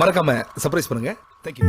மறக்காம சர்ப்ரைஸ் பண்ணுங்க. தேங்க்யூ.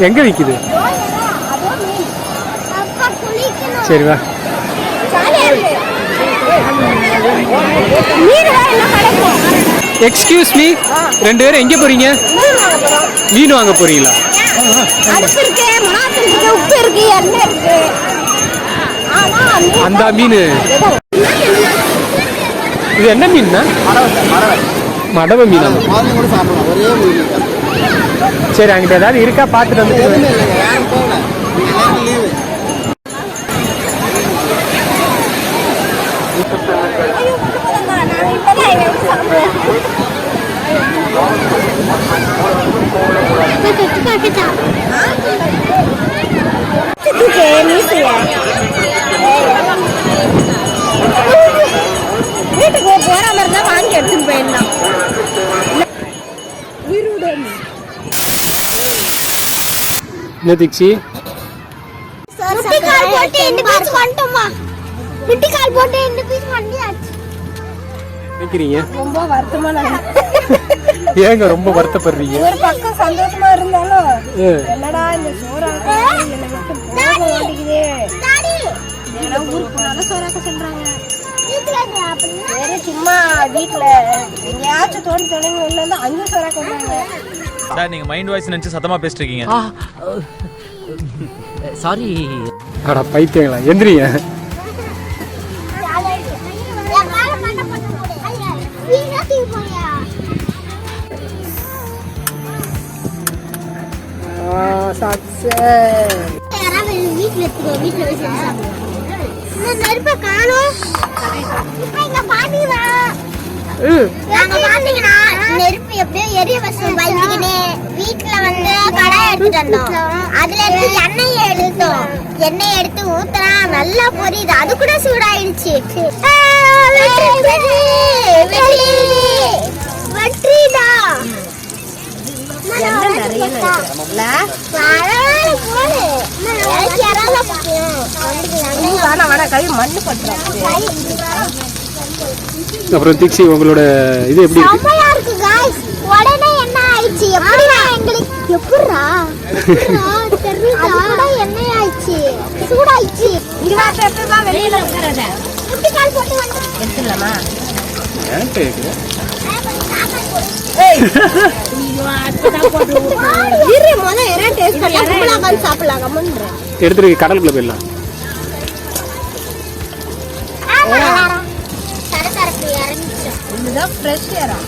எங்க விக்குது? சரி வா. எக்ஸ்கியூஸ் மீ, ரெண்டு பேரும் எங்க போறீங்க? மீன் வாங்க போறீங்களா? அந்த மீன் இது என்ன மீன்னா? மடவ மீனா? சரி, அங்கிட்ட ஏதாவது இருக்கா பார்த்துட்டு வந்து. வீட்டுக்கு போற மாதிரி தான் வாங்கி எடுத்துட்டு போயிருந்தான். என்ன திக்ஷி? முட்டிக்கால் போட்டு இந்த பீஸ் வந்துட்டோமா? முட்டிக்கால் போட்டு இந்த பீஸ் வந்தியாச்சு. நிக்கிறீங்க? ரொம்ப வருத்தமா ஏங்க ரொம்ப வருத்தப்படுறீங்க? ஒரு பக்கம் சந்தோஷமா இருந்தாலும் என்னடா இந்த சோறாக்க என்ன விட்டு போக மாட்டேங்குது. டாடி ஏன்னா ஊருக்கு போனாலும் சோறாக்க சொல்றாங்க. வேற சும்மா வீட்டுல எங்கேயாச்சும் தோணி வெளில இருந்து அங்கே சோறாக்க விடுறாங்க. சார், நீங்க மைண்ட் வாய்ஸ் நினைச்சு சத்தமா பேசிட்டு இருக்கீங்க. சாரி. அட பைத்தியங்களா, எந்திரிங்க. நெருப்பு எப்படியோ எரிய வச்சு வலிக்கினே வீட்டுல வந்து கடை எடுத்துட்டு வந்தோம். அதுல இருந்து எண்ணெய் எடுத்து ஊத்துறா, நல்லா பொரியுது. அது கூட சூடாயிடுச்சு. அப்புறம் திக்ஷி, உங்களோட இது எப்படி இருக்கு? உடனே என்ன ஆயிடுச்சு? எப்படிடா எங்களுக்கு எப்படிடா எப்படிப்பா வெளியில உட்காராத. குட்டி கால் போட்டு வந்து எடுத்துடலாமா? ஏய் இரு முதல்ல எறா டேஸ்ட் பண்ணலாம். கும்பலா உட்கார்ந்து சாப்பிடலாம். கம்முன்னு எடுத்துட்டு கடலுக்குள்ள போயிடலாம். இதுதான் ஃப்ரெஷ் எறா.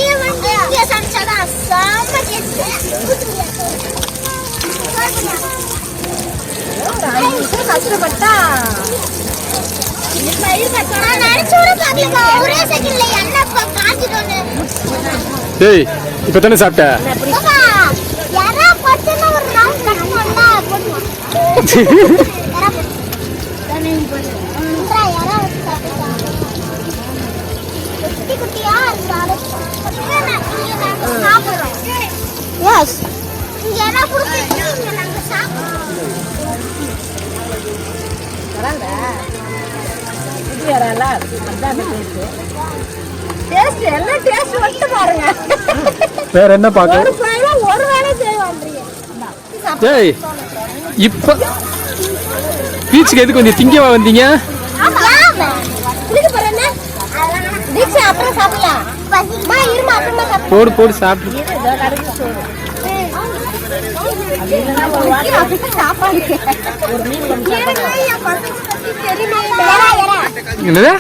இங்க வந்து இங்க சமைச்சாதான் செம்ம டேஸ்ட். கஷ்டப்பட்டா டேய் இப்போ தானே சாப்பிட்ட? வேற என்ன பார்க்க? டேய் இப்போ பீச்சுக்கு எதுக்கு வந்து திங்கவா வந்தீங்க? போடு போடு சாப்பிட்டு. என்னது?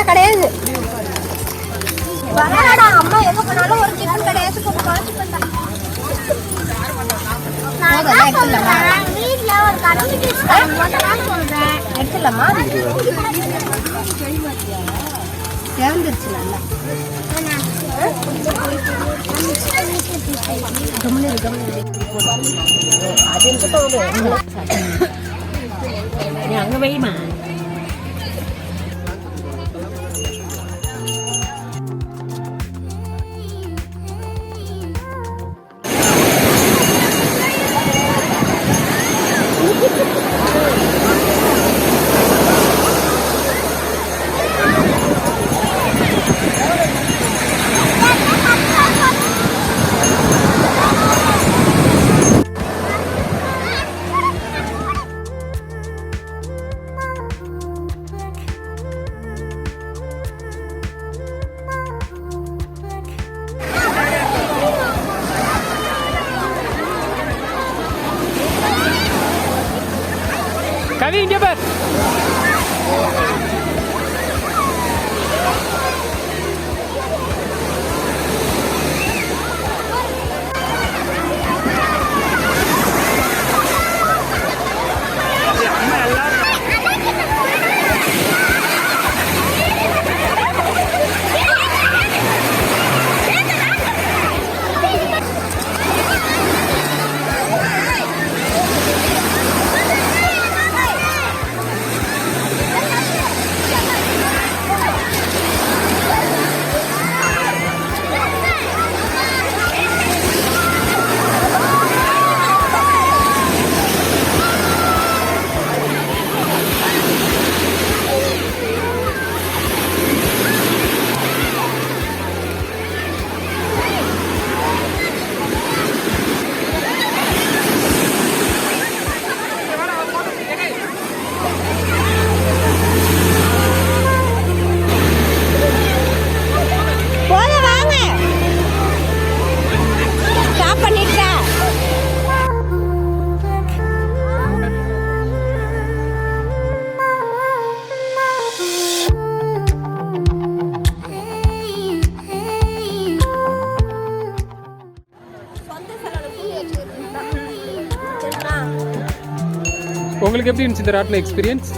கிடையாது. அம்மா எங்க போனாலும் ஒரு சிக்கன் கிடையாது. வீட்டுல ஒரு எடுத்துலாமா? சேர்ந்துருச்சு நல்லா. அங்க வைமா. கவி இங்க பார். உங்களுக்கு எப்படி இருந்துச்சு இந்த ராட்டின எக்ஸ்பீரியன்ஸ்?